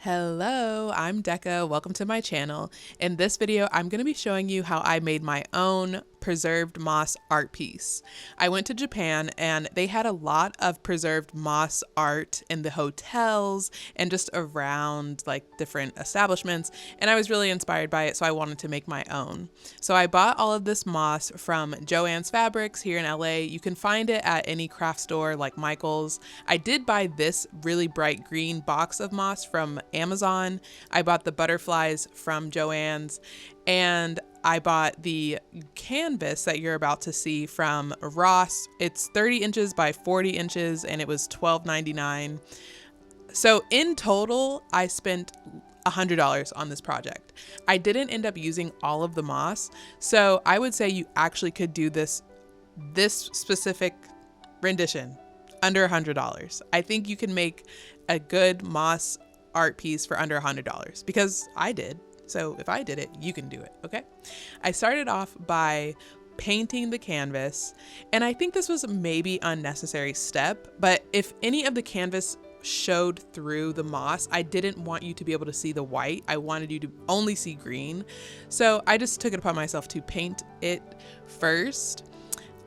Hello, I'm Deka. Welcome to my channel. In this video, I'm going to be showing you how I made my own preserved moss art piece. I went to Japan and they had a lot of preserved moss art in the hotels and just around like different establishments, and I was really inspired by it, so I wanted to make my own. So I bought all of this moss from Joann's Fabrics here in LA. You can find it at any craft store like Michael's. I did buy this really bright green box of moss from Amazon. I bought the butterflies from Joann's, and I bought the canvas that you're about to see from Ross. It's 30 inches by 40 inches and it was $12.99. So in total, I spent $100 on this project. I didn't end up using all of the moss, so I would say you actually could do this specific rendition under $100. I think you can make a good moss art piece for under $100 because I did. So if I did it, you can do it, okay? I started off by painting the canvas, and I think this was maybe an unnecessary step, but if any of the canvas showed through the moss, I didn't want you to be able to see the white. I wanted you to only see green. So I just took it upon myself to paint it first.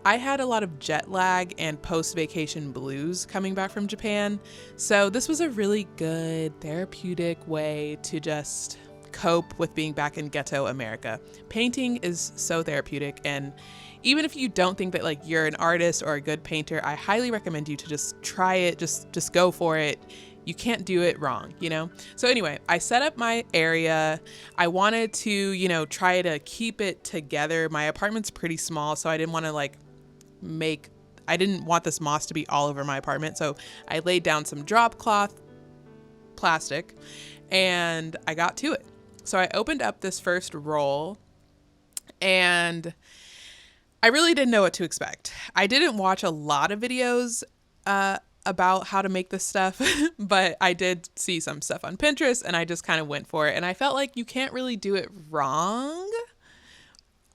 I had a lot of jet lag and post-vacation blues coming back from Japan, so this was a really good therapeutic way to just cope with being back in ghetto America. Painting is so therapeutic, and even if you don't think that like you're an artist or a good painter, I highly recommend you to just try it, just go for it. You can't do it wrong, you know? So anyway, I set up my area. I wanted to, try to keep it together. My apartment's pretty small, so I didn't want to I didn't want this moss to be all over my apartment. So I laid down some drop cloth plastic and I got to it. So I opened up this first roll and I really didn't know what to expect. I didn't watch a lot of videos about how to make this stuff, but I did see some stuff on Pinterest and I just kind of went for it. And I felt like you can't really do it wrong.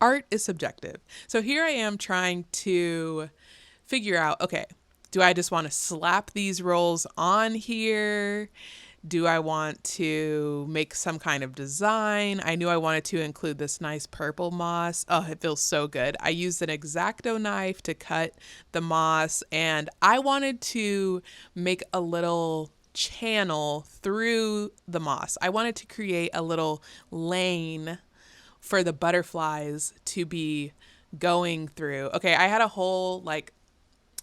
Art is subjective. So here I am trying to figure out, okay, do I just want to slap these rolls on here? Do I want to make some kind of design? I knew I wanted to include this nice purple moss. Oh, it feels so good. I used an X-Acto knife to cut the moss, and I wanted to make a little channel through the moss. I wanted to create a little lane for the butterflies to be going through. Okay, I had a whole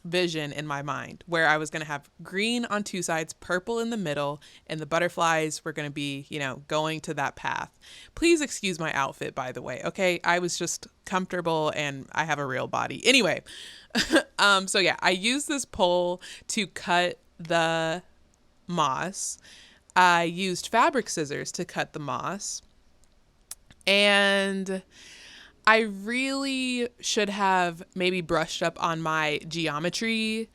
vision in my mind where I was going to have green on two sides, purple in the middle, and the butterflies were going to be, going to that path. Please excuse my outfit, by the way. Okay, I was just comfortable and I have a real body. Anyway, so yeah, I used this pole to cut the moss. I used fabric scissors to cut the moss. And I really should have maybe brushed up on my geometry,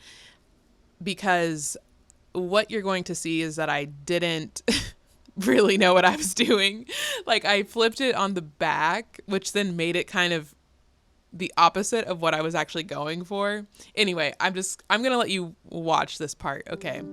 because what you're going to see is that I didn't really know what I was doing. Like, I flipped it on the back, which then made it kind of the opposite of what I was actually going for. Anyway, I'm going to let you watch this part, okay?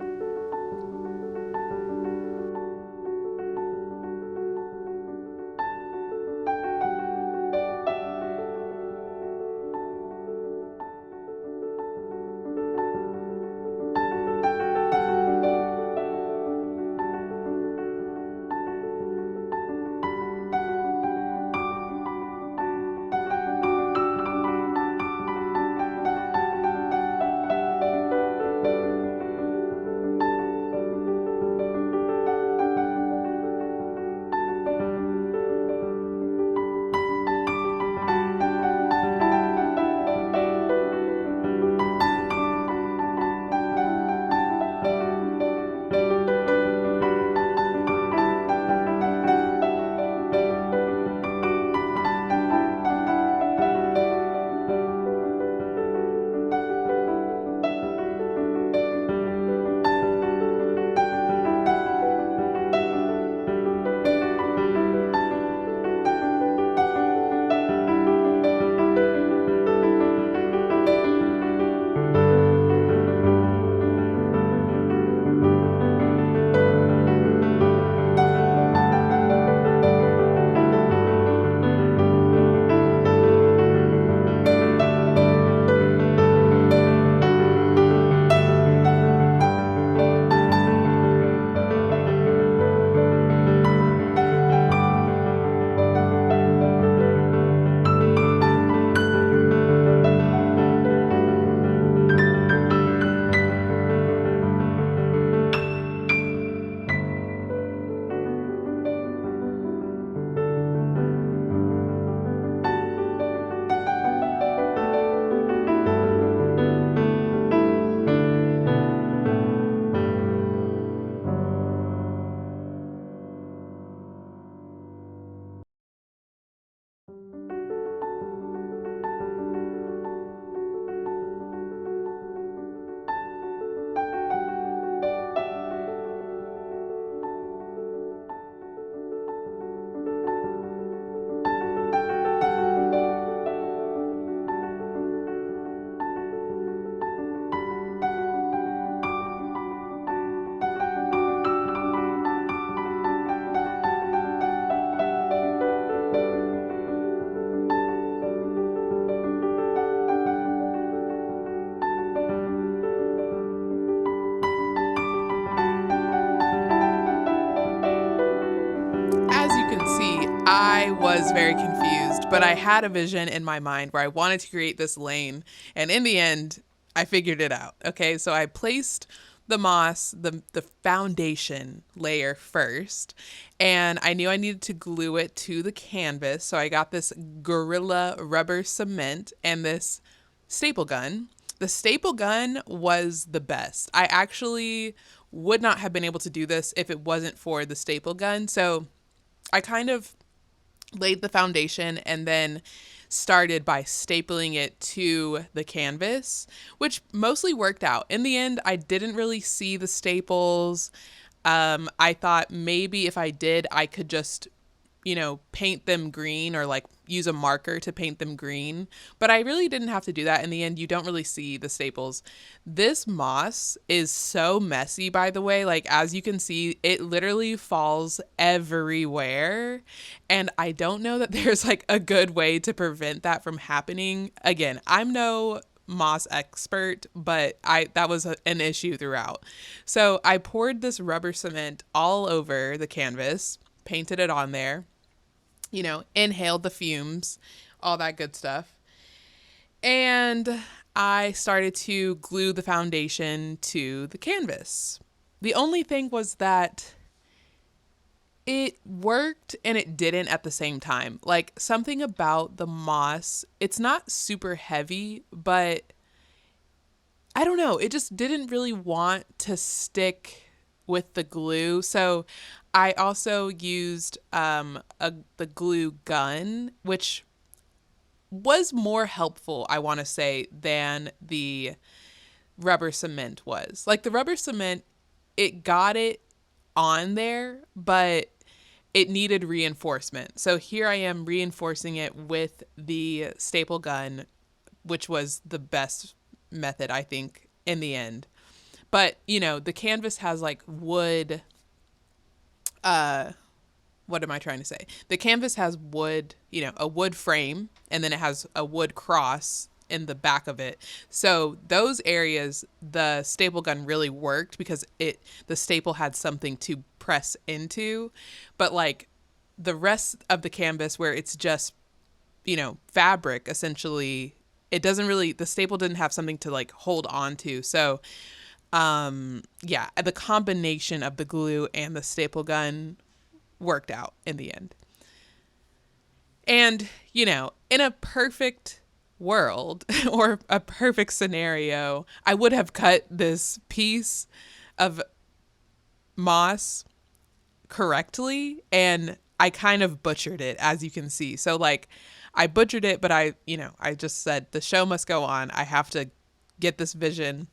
I was very confused, but I had a vision in my mind where I wanted to create this lane. And in the end, I figured it out. Okay, so I placed the moss, the foundation layer first, and I knew I needed to glue it to the canvas. So I got this Gorilla rubber cement and this staple gun. The staple gun was the best. I actually would not have been able to do this if it wasn't for the staple gun. So I kind of laid the foundation and then started by stapling it to the canvas, which mostly worked out. In the end, I didn't really see the staples. I thought maybe if I did, I could just, paint them green or like use a marker to paint them green. But I really didn't have to do that. In the end, you don't really see the staples. This moss is so messy, by the way. Like, as you can see, it literally falls everywhere. And I don't know that there's like a good way to prevent that from happening. Again, I'm no moss expert, but that was an issue throughout. So I poured this rubber cement all over the canvas, painted it on there, inhaled the fumes, all that good stuff. And I started to glue the foundation to the canvas. The only thing was that it worked and it didn't at the same time. Like, something about the moss, it's not super heavy, but I don't know, it just didn't really want to stick with the glue. So I also used the glue gun, which was more helpful, I want to say, than the rubber cement was. Like, the rubber cement, it got it on there, but it needed reinforcement. So here I am reinforcing it with the staple gun, which was the best method, I think, in the end. But, the canvas has like wood, what am I trying to say? The canvas has wood, a wood frame, and then it has a wood cross in the back of it. So those areas, the staple gun really worked because the staple had something to press into. But like the rest of the canvas where it's just, fabric, essentially, the staple didn't have something to like hold on to. So the combination of the glue and the staple gun worked out in the end. And, in a perfect world or a perfect scenario, I would have cut this piece of moss correctly, and I kind of butchered it, as you can see. So like, I butchered it, but I just said the show must go on. I have to get this vision.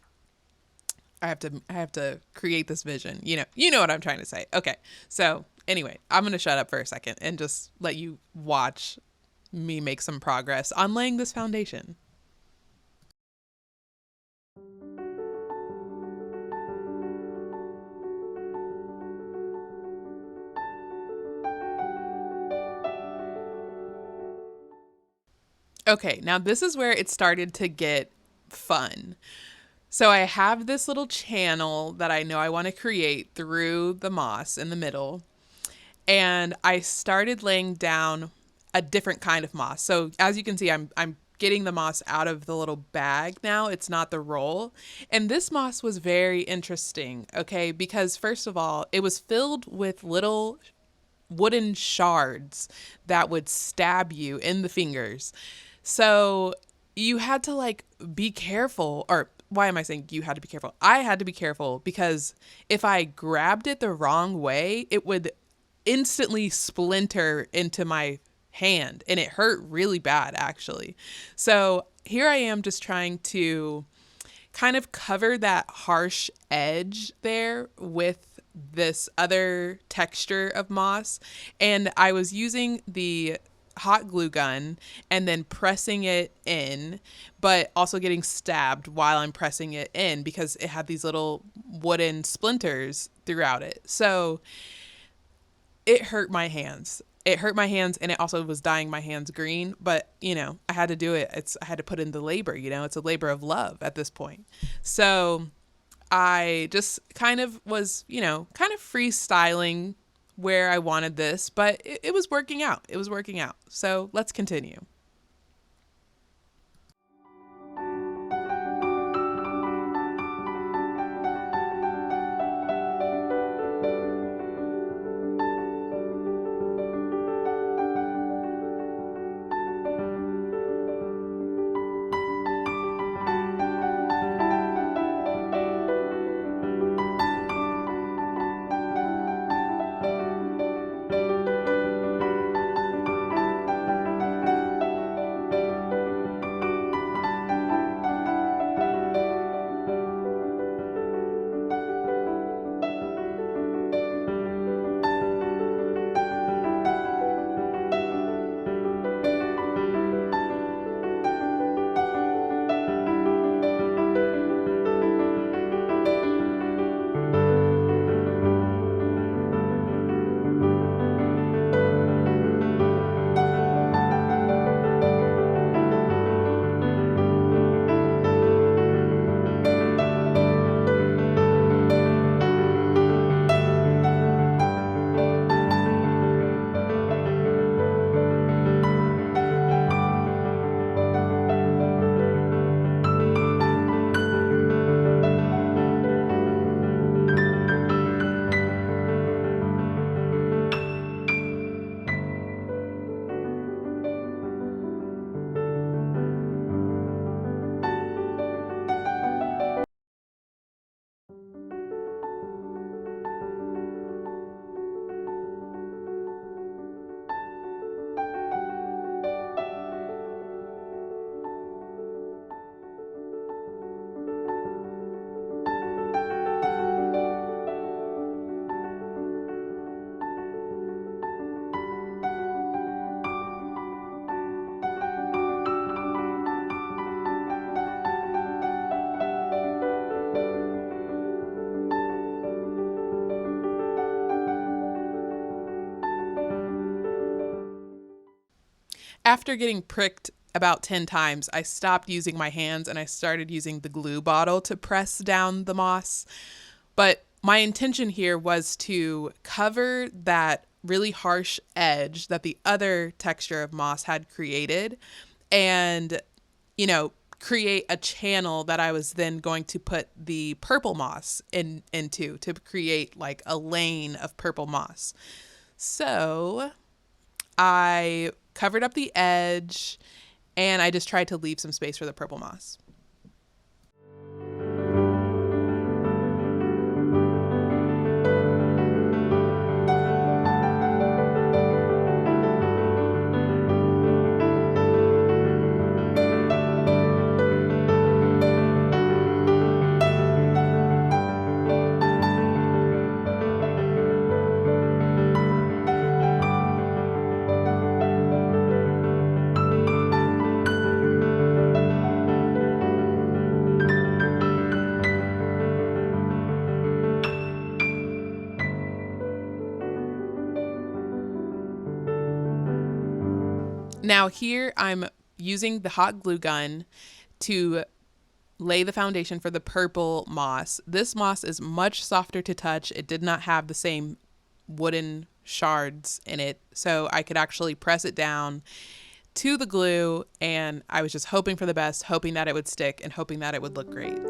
I have to create this vision. You know what I'm trying to say. Okay. So anyway, I'm going to shut up for a second and just let you watch me make some progress on laying this foundation. Okay, now this is where it started to get fun. So I have this little channel that I know I want to create through the moss in the middle. And I started laying down a different kind of moss. So as you can see, I'm getting the moss out of the little bag now. It's not the roll. And this moss was very interesting, okay? Because first of all, it was filled with little wooden shards that would stab you in the fingers. So you had to like be careful, or why am I saying you had to be careful? I had to be careful because if I grabbed it the wrong way, it would instantly splinter into my hand and it hurt really bad, actually. So here I am just trying to kind of cover that harsh edge there with this other texture of moss. And I was using the hot glue gun and then pressing it in, but also getting stabbed while I'm pressing it in because it had these little wooden splinters throughout it. So it hurt my hands. It hurt my hands, and it also was dyeing my hands green, but I had to do it. I had to put in the labor, it's a labor of love at this point. So I just kind of was, kind of freestyling where I wanted this, but it was working out. It was working out. So let's continue. After getting pricked about 10 times, I stopped using my hands and I started using the glue bottle to press down the moss. But my intention here was to cover that really harsh edge that the other texture of moss had created and, create a channel that I was then going to put the purple moss into to create like a lane of purple moss. So I covered up the edge and I just tried to leave some space for the purple moss. Now here I'm using the hot glue gun to lay the foundation for the purple moss. This moss is much softer to touch. It did not have the same wooden shards in it, so I could actually press it down to the glue, and I was just hoping for the best, hoping that it would stick and hoping that it would look great.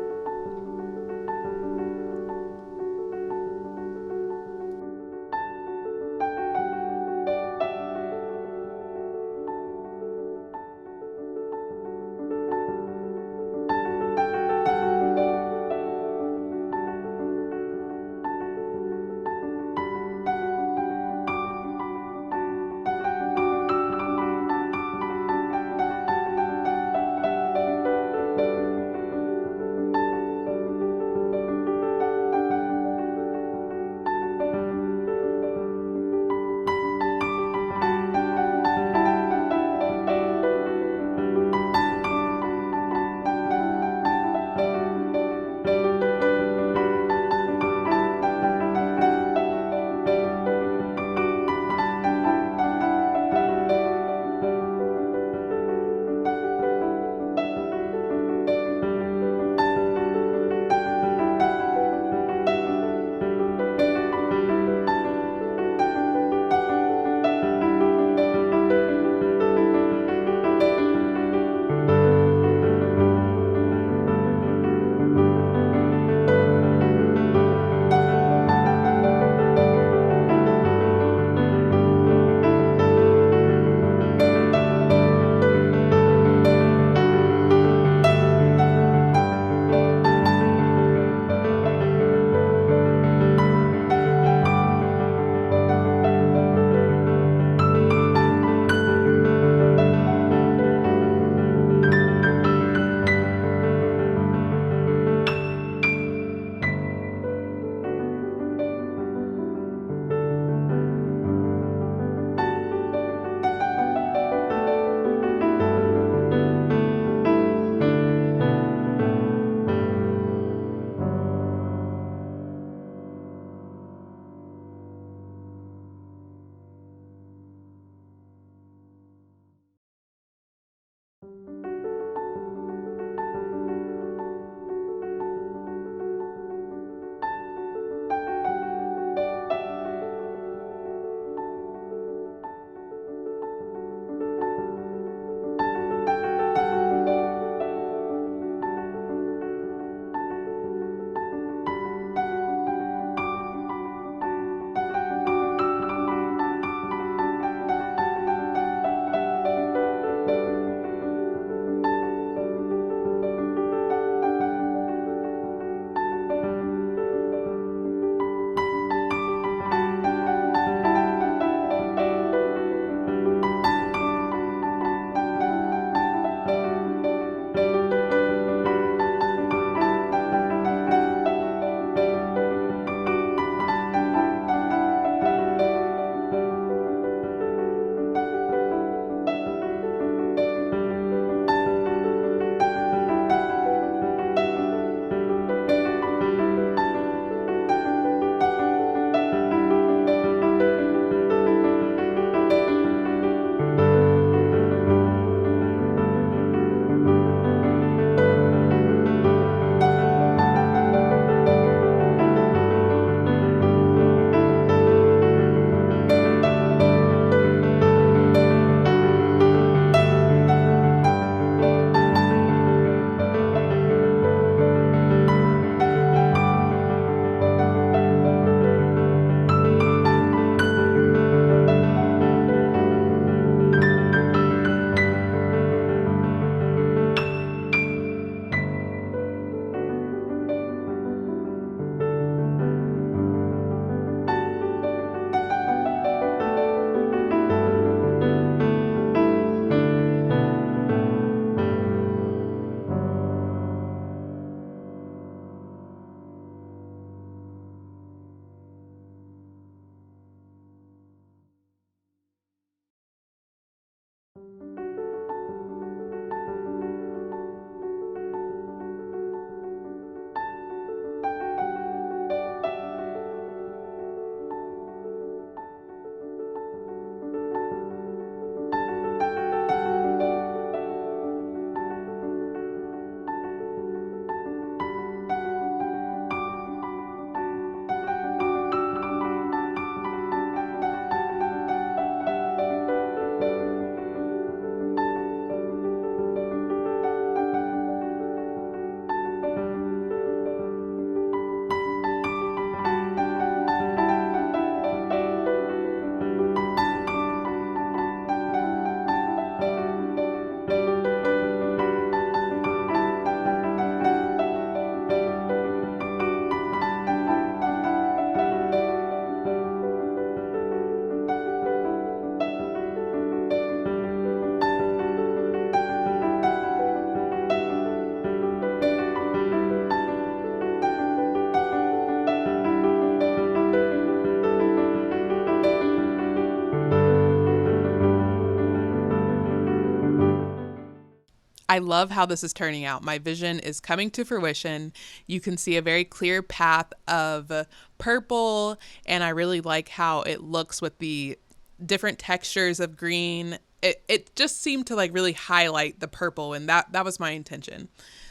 I love how this is turning out. My vision is coming to fruition. You can see a very clear path of purple, and I really like how it looks with the different textures of green. It just seemed to like really highlight the purple, and that was my intention.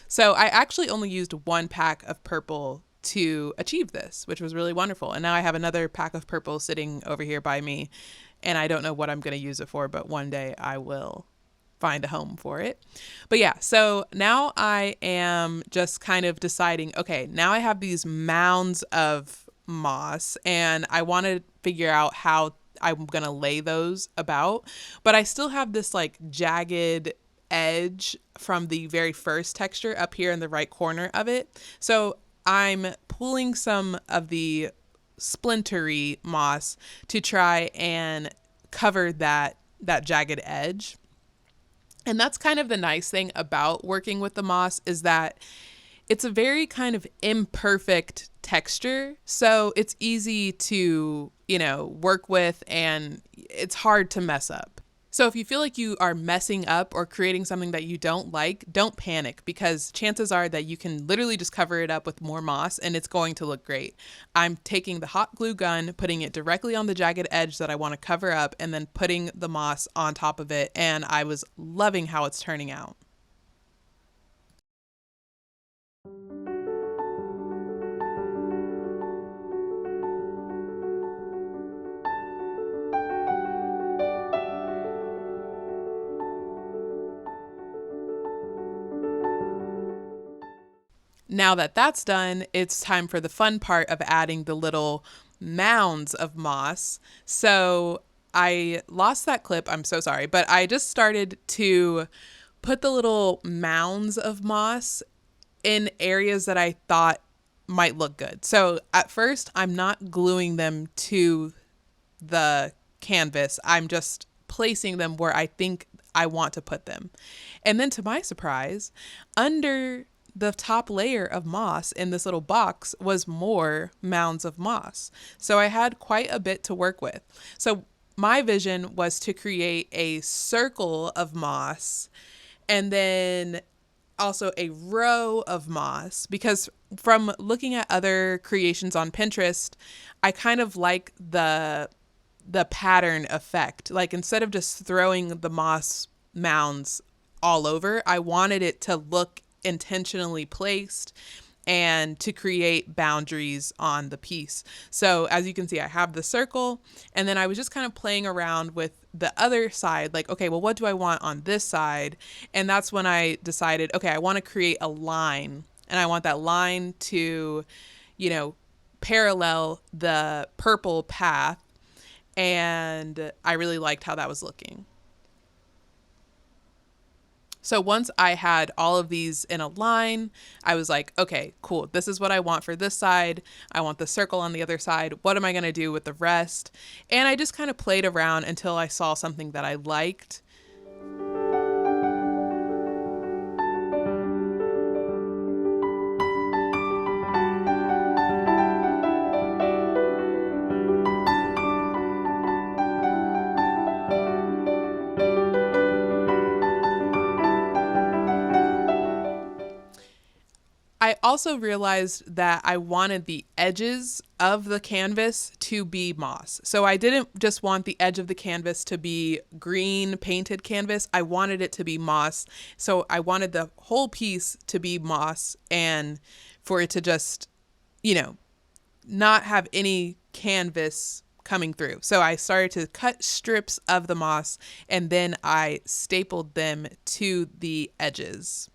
So I actually only used one pack of purple to achieve this, which was really wonderful. And now I have another pack of purple sitting over here by me, and I don't know what I'm going to use it for, but one day I will find a home for it. But yeah, so now I am just kind of deciding, okay, now I have these mounds of moss and I want to figure out how I'm going to lay those about, but I still have this like jagged edge from the very first texture up here in the right corner of it. So I'm pulling some of the splintery moss to try and cover that jagged edge. And that's kind of the nice thing about working with the moss, is that it's a very kind of imperfect texture. So it's easy to, work with, and it's hard to mess up. So if you feel like you are messing up or creating something that you don't like, don't panic, because chances are that you can literally just cover it up with more moss and it's going to look great. I'm taking the hot glue gun, putting it directly on the jagged edge that I want to cover up, and then putting the moss on top of it. And I was loving how it's turning out. Now that that's done, it's time for the fun part of adding the little mounds of moss. So I lost that clip. I'm so sorry. But I just started to put the little mounds of moss in areas that I thought might look good. So at first, I'm not gluing them to the canvas. I'm just placing them where I think I want to put them. And then to my surprise, under the top layer of moss in this little box was more mounds of moss. So I had quite a bit to work with. So my vision was to create a circle of moss and then also a row of moss, because from looking at other creations on Pinterest, I kind of like the pattern effect. Like instead of just throwing the moss mounds all over, I wanted it to look intentionally placed and to create boundaries on the piece. So as you can see, I have the circle, and then I was just kind of playing around with the other side, like, okay, well, what do I want on this side? And that's when I decided, okay, I want to create a line, and I want that line to, parallel the purple path. And I really liked how that was looking. So once I had all of these in a line, I was like, okay, cool. This is what I want for this side. I want the circle on the other side. What am I going to do with the rest? And I just kind of played around until I saw something that I liked. I also realized that I wanted the edges of the canvas to be moss. So I didn't just want the edge of the canvas to be green painted canvas. I wanted it to be moss. So I wanted the whole piece to be moss, and for it to just, not have any canvas coming through. So I started to cut strips of the moss, and then I stapled them to the edges.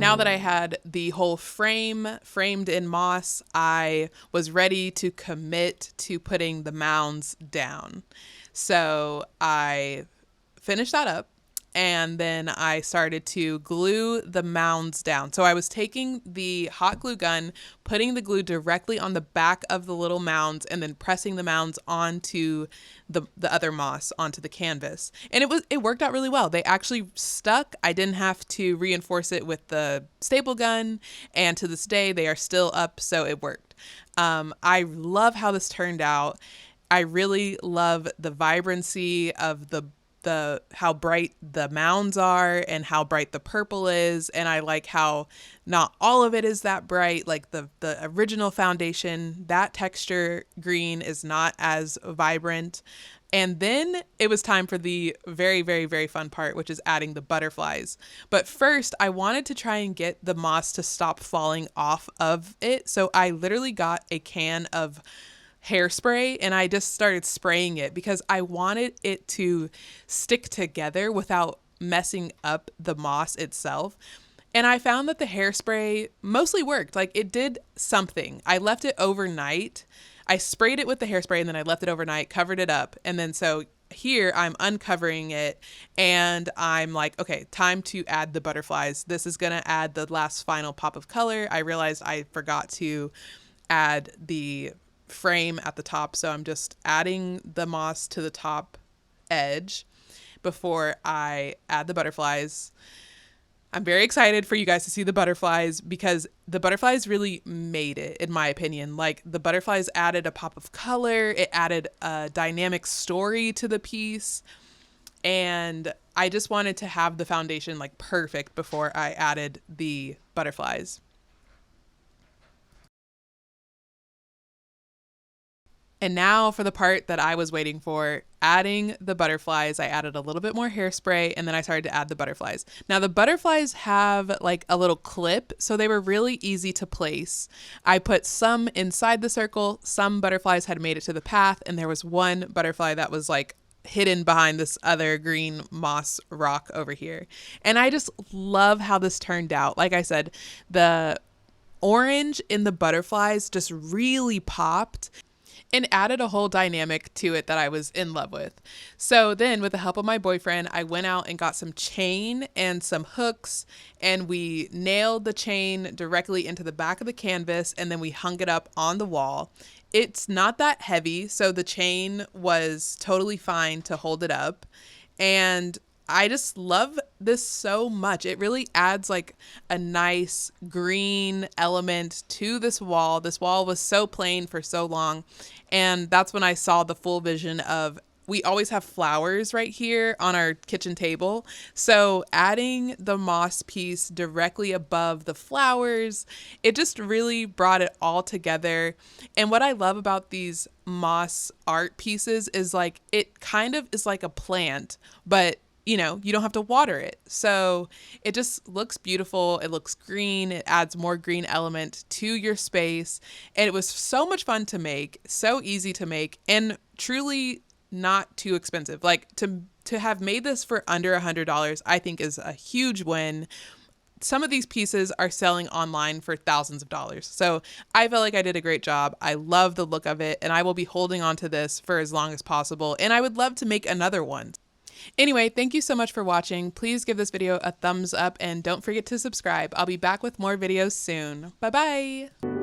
now that I had the whole frame framed in moss, I was ready to commit to putting the mounds down. So I finished that up. And then I started to glue the mounds down. So I was taking the hot glue gun, putting the glue directly on the back of the little mounds, and then pressing the mounds onto the other moss onto the canvas. And it worked out really well. They actually stuck. I didn't have to reinforce it with the staple gun, and to this day they are still up, so it worked. I love how this turned out. I really love the vibrancy of the how bright the mounds are and how bright the purple is, and I like how not all of it is that bright. Like the original foundation, that texture green is not as vibrant. And then it was time for the very, very, very fun part, which is adding the butterflies. But first, I wanted to try and get the moss to stop falling off of it, so I literally got a can of hairspray and I just started spraying it because I wanted it to stick together without messing up the moss itself. And I found that the hairspray mostly worked. Like, it did something. I left it overnight. I sprayed it with the hairspray and then I left it overnight, covered it up. And then so here I'm uncovering it and I'm like, okay, time to add the butterflies. This is going to add the last final pop of color. I realized I forgot to add the frame at the top, so I'm just adding the moss to the top edge before I add the butterflies. I'm very excited for you guys to see the butterflies because the butterflies really made it, in my opinion. Like, the butterflies added a pop of color, it added a dynamic story to the piece, and I just wanted to have the foundation like perfect before I added the butterflies. And now for the part that I was waiting for, adding the butterflies. I added a little bit more hairspray and then I started to add the butterflies. Now the butterflies have like a little clip, so they were really easy to place. I put some inside the circle, some butterflies had made it to the path, and there was one butterfly that was like hidden behind this other green moss rock over here. And I just love how this turned out. Like I said, the orange in the butterflies just really popped and added a whole dynamic to it that I was in love with. So then, with the help of my boyfriend, I went out and got some chain and some hooks, and we nailed the chain directly into the back of the canvas, and then we hung it up on the wall. It's not that heavy, so the chain was totally fine to hold it up. And I just love this so much. It really adds like a nice green element to this wall. This wall was so plain for so long. And that's when I saw the full vision of, we always have flowers right here on our kitchen table. So adding the moss piece directly above the flowers, it just really brought it all together. And what I love about these moss art pieces is like, it kind of is like a plant, but you know, you don't have to water it. So it just looks beautiful. It looks green. It adds more green element to your space. And it was so much fun to make, so easy to make, and truly not too expensive. Like to have made this for under $100, I think is a huge win. Some of these pieces are selling online for thousands of dollars. So I felt like I did a great job. I love the look of it, and I will be holding on to this for as long as possible. And I would love to make another one. Anyway, thank you so much for watching. Please give this video a thumbs up and don't forget to subscribe. I'll be back with more videos soon. Bye bye.